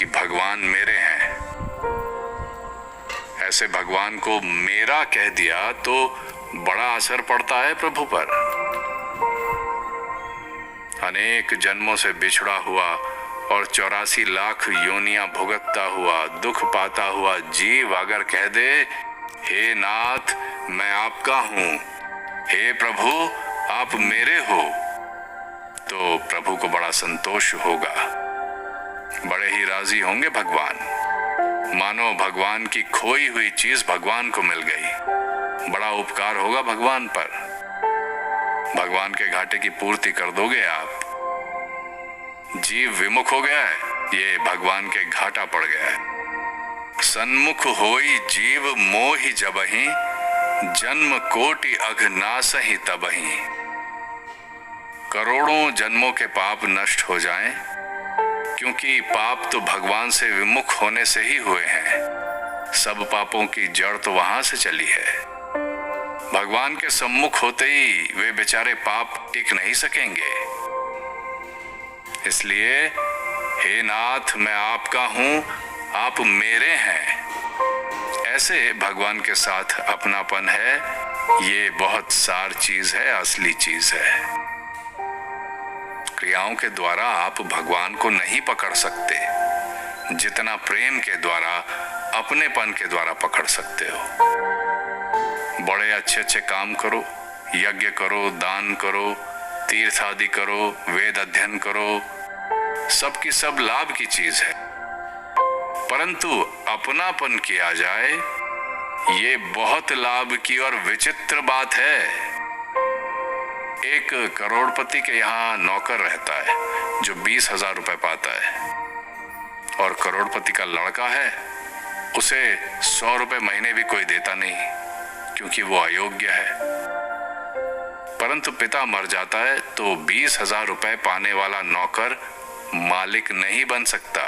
कि भगवान मेरे हैं। ऐसे भगवान को मेरा कह दिया तो बड़ा असर पड़ता है प्रभु पर। अनेक जन्मों से बिछड़ा हुआ और 84 लाख योनियां भुगतता हुआ, दुख पाता हुआ जीव अगर कह दे, हे नाथ मैं आपका हूं, हे प्रभु आप मेरे हो, तो प्रभु को बड़ा संतोष होगा, बड़े ही राजी होंगे भगवान। मानो भगवान की खोई हुई चीज भगवान को मिल गई। बड़ा उपकार होगा भगवान पर। भगवान के घाटे की पूर्ति कर दोगे आप। जीव विमुख हो गया है, ये भगवान के घाटा पड़ गया है। सन्मुख होई जीव मोहि जबहि, जन्म कोटि अघनासहि तबहि। करोड़ों जन्मों के पाप नष्ट हो जाएं, क्योंकि पाप तो भगवान से विमुख होने से ही हुए हैं। सब पापों की जड़ तो वहां से चली है। भगवान के सम्मुख होते ही वे बेचारे पाप टिक नहीं सकेंगे। इसलिए हे नाथ मैं आपका हूं, आप मेरे हैं। ऐसे भगवान के साथ अपनापन है, ये बहुत सार चीज है, असली चीज है। क्रियाओं के द्वारा आप भगवान को नहीं पकड़ सकते, जितना प्रेम के द्वारा, अपनेपन के द्वारा पकड़ सकते हो। बड़े अच्छे अच्छे काम करो, यज्ञ करो, दान करो, तीर्थ आदि करो, वेद अध्ययन करो, सबकी सब लाभ की चीज है। परंतु अपनापन किया जाए, ये बहुत लाभ की और विचित्र बात है। एक करोड़पति के यहाँ नौकर रहता है जो 20,000 रुपए पाता है, और करोड़पति का लड़का है, उसे 100 रुपए महीने भी कोई देता नहीं, क्योंकि वो अयोग्य है। परंतु पिता मर जाता है तो 20,000 रुपए पाने वाला नौकर मालिक नहीं बन सकता,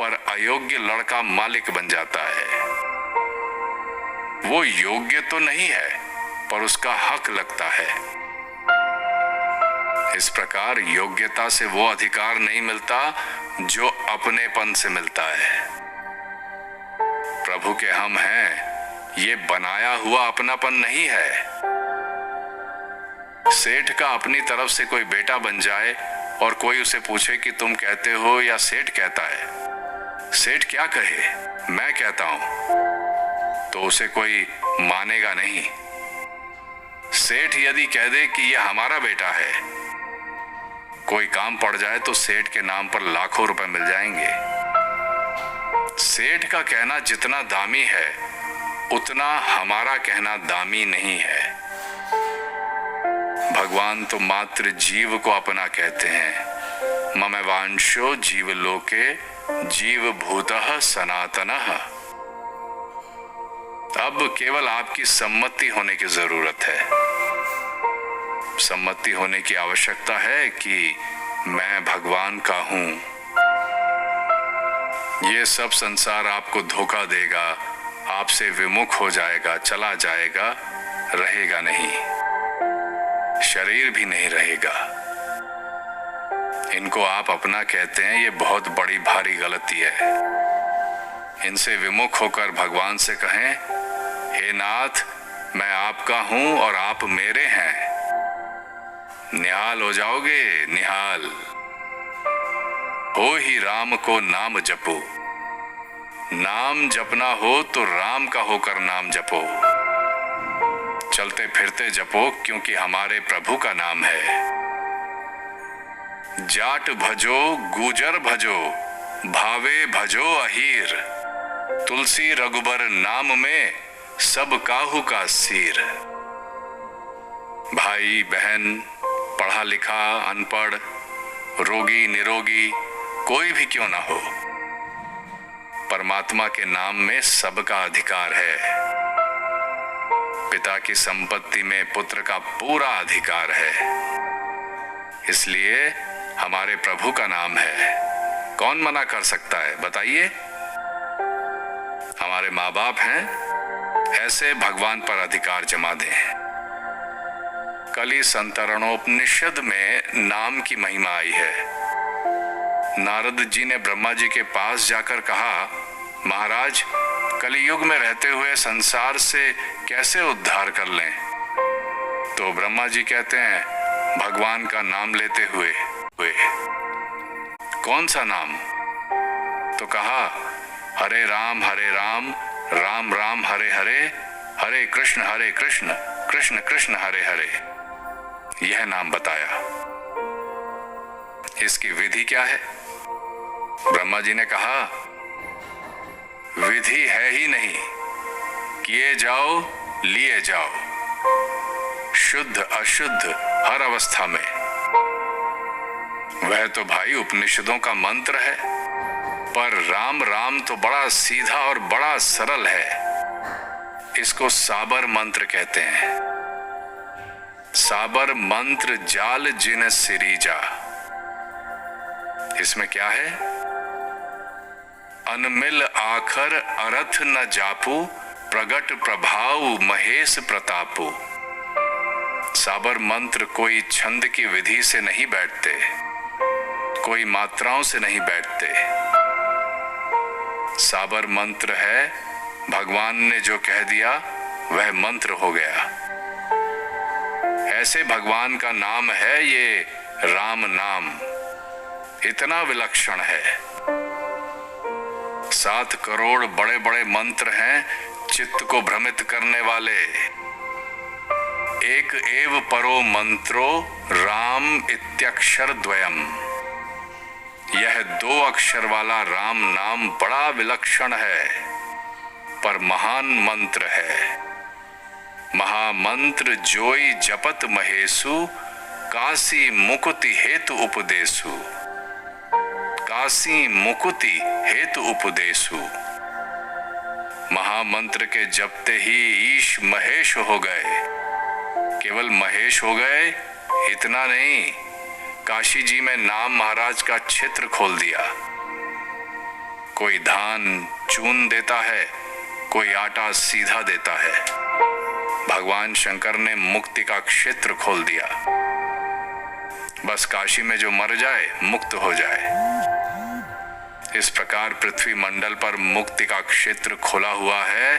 पर अयोग्य लड़का मालिक बन जाता है। वो योग्य तो नहीं है, पर उसका हक लगता है। इस प्रकार योग्यता से वो अधिकार नहीं मिलता जो अपनेपन से मिलता है। प्रभु के हम हैं, ये बनाया हुआ अपनापन नहीं है। सेठ का अपनी तरफ से कोई बेटा बन जाए और कोई उसे पूछे कि तुम कहते हो या सेठ कहता है, सेठ क्या कहे, मैं कहता हूं, तो उसे कोई मानेगा नहीं। सेठ यदि कह दे कि यह हमारा बेटा है, कोई काम पड़ जाए तो सेठ के नाम पर लाखों रुपए मिल जाएंगे। सेठ का कहना जितना दामी है, उतना हमारा कहना दामी नहीं है। भगवान तो मात्र जीव को अपना कहते हैं। ममैवांशो जीवलोके जीव भूतः सनातनः। अब केवल आपकी सम्मति होने की जरूरत है। सम्मति होने की आवश्यकता है कि मैं भगवान का हूं। ये सब संसार आपको धोखा देगा, आपसे विमुख हो जाएगा, चला जाएगा, रहेगा नहीं, शरीर भी नहीं रहेगा। इनको आप अपना कहते हैं, ये बहुत बड़ी भारी गलती है। इनसे विमुख होकर भगवान से कहें, हे नाथ मैं आपका हूं और आप मेरे हैं। निहाल हो जाओगे, निहाल हो ही राम को नाम जपो। नाम जपना हो तो राम का होकर नाम जपो। चलते फिरते जपो, क्योंकि हमारे प्रभु का नाम है। जाट भजो गुजर भजो, भावे भजो अहीर। तुलसी रघुबर नाम में सब काहू का सीर। भाई बहन, पढ़ा लिखा अनपढ़, रोगी निरोगी, कोई भी क्यों ना हो, परमात्मा के नाम में सबका अधिकार है। पिता की संपत्ति में पुत्र का पूरा अधिकार है। इसलिए हमारे प्रभु का नाम है। कौन मना कर सकता है, बताइए? हमारे माँ बाप हैं, ऐसे भगवान पर अधिकार जमा दें। कली संतरणोपनिषद में नाम की महिमा आई है। नारद जी ने ब्रह्मा जी के पास जाकर कहा, महाराज, कलियुग में रहते हुए संसार से कैसे उद्धार कर लें? तो ब्रह्मा जी कहते हैं, भगवान का नाम लेते हुए। कौन सा नाम? तो कहा, हरे राम राम राम हरे हरे, हरे कृष्ण कृष्ण कृष्ण हरे हरे। यह नाम बताया। इसकी विधि क्या है? ब्रह्मा जी ने कहा, विधि है ही नहीं, किए जाओ लिए जाओ, शुद्ध अशुद्ध हर अवस्था में। वह तो भाई उपनिषदों का मंत्र है, पर राम राम तो बड़ा सीधा और बड़ा सरल है। इसको साबर मंत्र कहते हैं। साबर मंत्र जाल जिन सिरीजा। इसमें क्या है? अनमिल आखर अरथ न जापू, प्रगट प्रभाव महेश प्रतापू। साबर मंत्र कोई छंद की विधि से नहीं बैठते, कोई मात्राओं से नहीं बैठते। साबर मंत्र है, भगवान ने जो कह दिया वह मंत्र हो गया। ऐसे भगवान का नाम है ये राम नाम, इतना विलक्षण है। 7 करोड़ बड़े बड़े मंत्र हैं चित्त को भ्रमित करने वाले। एक एव परो मंत्रो राम इत्यक्षर द्वयम। यह 2 अक्षर वाला राम नाम बड़ा विलक्षण है, पर महान मंत्र है। महामंत्र जोई जपत महेशु, काशी मुकुति हेतु उपदेशु। काशी मुकुति हेतु उपदेशु। महामंत्र के जपते ही ईश महेश हो गए। केवल महेश हो गए इतना नहीं, काशी जी में नाम महाराज का क्षेत्र खोल दिया। कोई धान चून देता है, कोई आटा सीधा देता है। भगवान शंकर ने मुक्ति का क्षेत्र खोल दिया। बस काशी में जो मर जाए मुक्त हो जाए। इस प्रकार पृथ्वी मंडल पर मुक्ति का क्षेत्र खोला हुआ है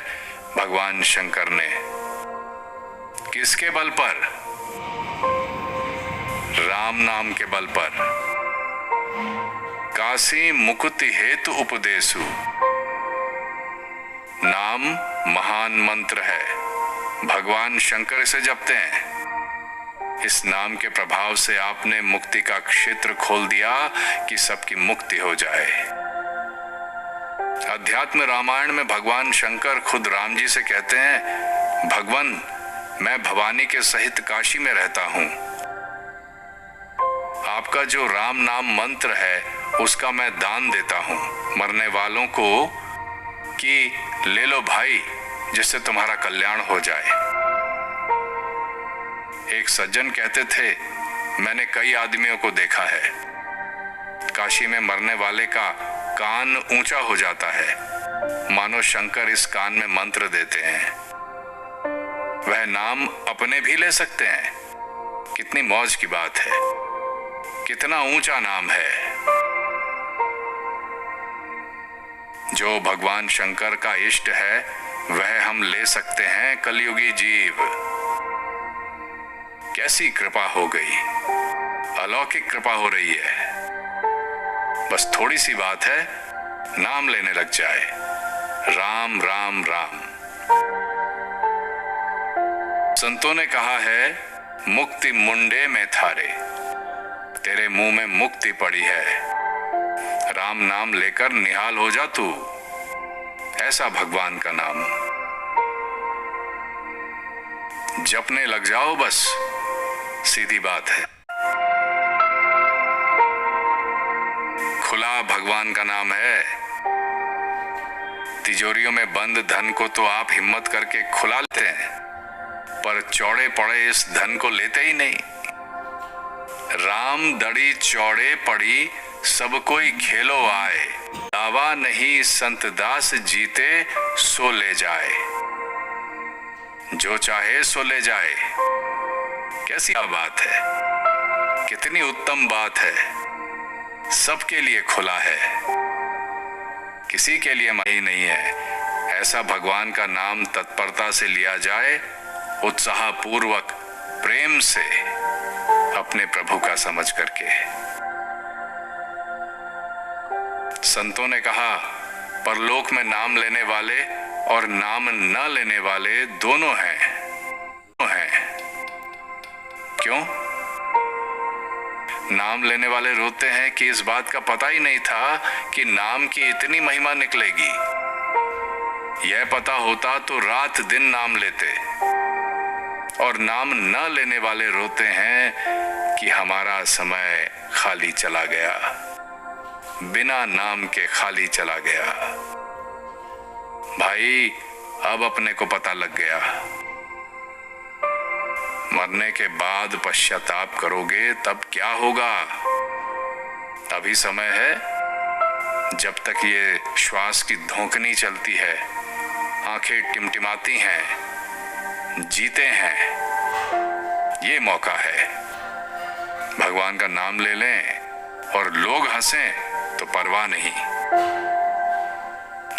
भगवान शंकर ने। किसके बल पर? राम नाम के बल पर। काशी मुकुति हेतु उपदेशु। नाम महान मंत्र है, भगवान शंकर इसे जपते हैं। इस नाम के प्रभाव से आपने मुक्ति का क्षेत्र खोल दिया कि सबकी मुक्ति हो जाए। अध्यात्म रामायण में भगवान शंकर खुद राम जी से कहते हैं, भगवान, मैं भवानी के सहित काशी में रहता हूं। आपका जो राम नाम मंत्र है उसका मैं दान देता हूं मरने वालों को, कि ले लो भाई, जिससे तुम्हारा कल्याण हो जाए। एक सज्जन कहते थे, मैंने कई आदमियों को देखा है, काशी में मरने वाले का कान ऊंचा हो जाता है, मानो शंकर इस कान में मंत्र देते हैं। वह नाम अपने भी ले सकते हैं। कितनी मौज की बात है, कितना ऊंचा नाम है। जो भगवान शंकर का इष्ट है वह हम ले सकते हैं कलयुगी जीव। कैसी कृपा हो गई, अलौकिक कृपा हो रही है। बस थोड़ी सी बात है, नाम लेने लग जाए, राम राम राम। संतों ने कहा है, मुक्ति मुंडे में थारे, तेरे मुंह में मुक्ति पड़ी है। राम नाम लेकर निहाल हो जा तू। ऐसा भगवान का नाम जपने लग जाओ, बस सीधी बात है। खुला भगवान का नाम है। तिजोरियों में बंद धन को तो आप हिम्मत करके खुला लेते हैं, पर चौड़े पड़े इस धन को लेते ही नहीं। राम दड़ी चौड़े पड़ी, सब कोई खेलो आए, दावा नहीं संत दास जीते सो ले जाए। जो चाहे सो ले जाए। कैसी बात है, कितनी उत्तम बात है। सबके लिए खुला है, किसी के लिए मही नहीं है। ऐसा भगवान का नाम तत्परता से लिया जाए, उत्साह पूर्वक, प्रेम से, अपने प्रभु का समझ करके। संतों ने कहा, परलोक में नाम लेने वाले और नाम न लेने वाले दोनों हैं। क्यों? नाम लेने वाले रोते हैं कि इस बात का पता ही नहीं था कि नाम की इतनी महिमा निकलेगी। यह पता होता तो रात दिन नाम लेते। और नाम न लेने वाले रोते हैं कि हमारा समय खाली चला गया, बिना नाम के खाली चला गया। भाई, अब अपने को पता लग गया, मरने के बाद पश्चाताप करोगे तब क्या होगा। अभी समय है, जब तक ये श्वास की धौंकनी चलती है, आंखें टिमटिमाती हैं, जीते हैं, ये मौका है। भगवान का नाम ले लें और लोग हंसें तो परवाह नहीं।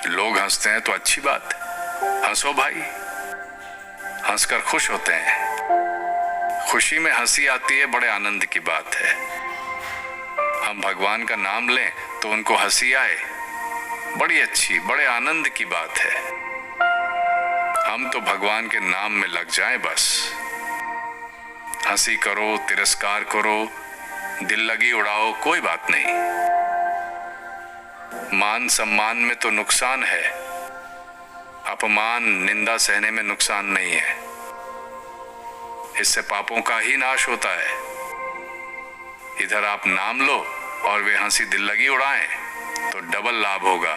लोग हंसते हैं तो अच्छी बात है, हंसो भाई, हंसकर खुश होते हैं। खुशी में हंसी आती है, बड़े आनंद की बात है। हम भगवान का नाम लें तो उनको हंसी आए, बड़ी अच्छी, बड़े आनंद की बात है। हम तो भगवान के नाम में लग जाएं बस। हंसी करो, तिरस्कार करो, दिल लगी उड़ाओ, कोई बात नहीं। मान सम्मान में तो नुकसान है, अपमान निंदा सहने में नुकसान नहीं है। इससे पापों का ही नाश होता है। इधर आप नाम लो और वे हंसी दिल लगी उड़ाएं तो डबल लाभ होगा।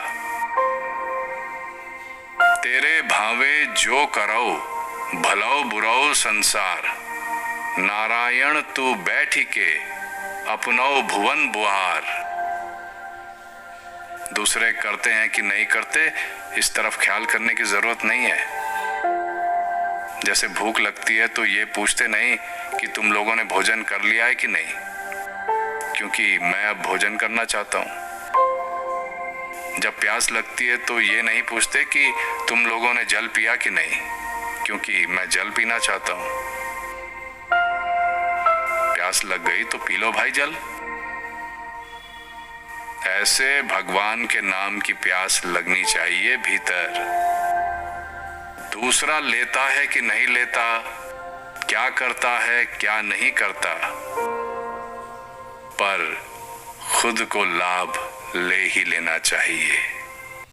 तेरे भावे जो करो, भलो बुरो संसार, नारायण तू बैठी के अपनो भुवन बुहार। दूसरे करते हैं कि नहीं करते, इस तरफ ख्याल करने की जरूरत नहीं है। जैसे भूख लगती है तो ये पूछते नहीं कि तुम लोगों ने भोजन कर लिया है कि नहीं, क्योंकि मैं अब भोजन करना चाहता हूं। जब प्यास लगती है तो ये नहीं पूछते कि तुम लोगों ने जल पिया कि नहीं, क्योंकि मैं जल पीना चाहता हूं। प्यास लग गई तो पी लो भाई जल। ऐसे भगवान के नाम की प्यास लगनी चाहिए भीतर। दूसरा लेता है कि नहीं लेता, क्या करता है क्या नहीं करता, पर खुद को लाभ ले ही लेना चाहिए।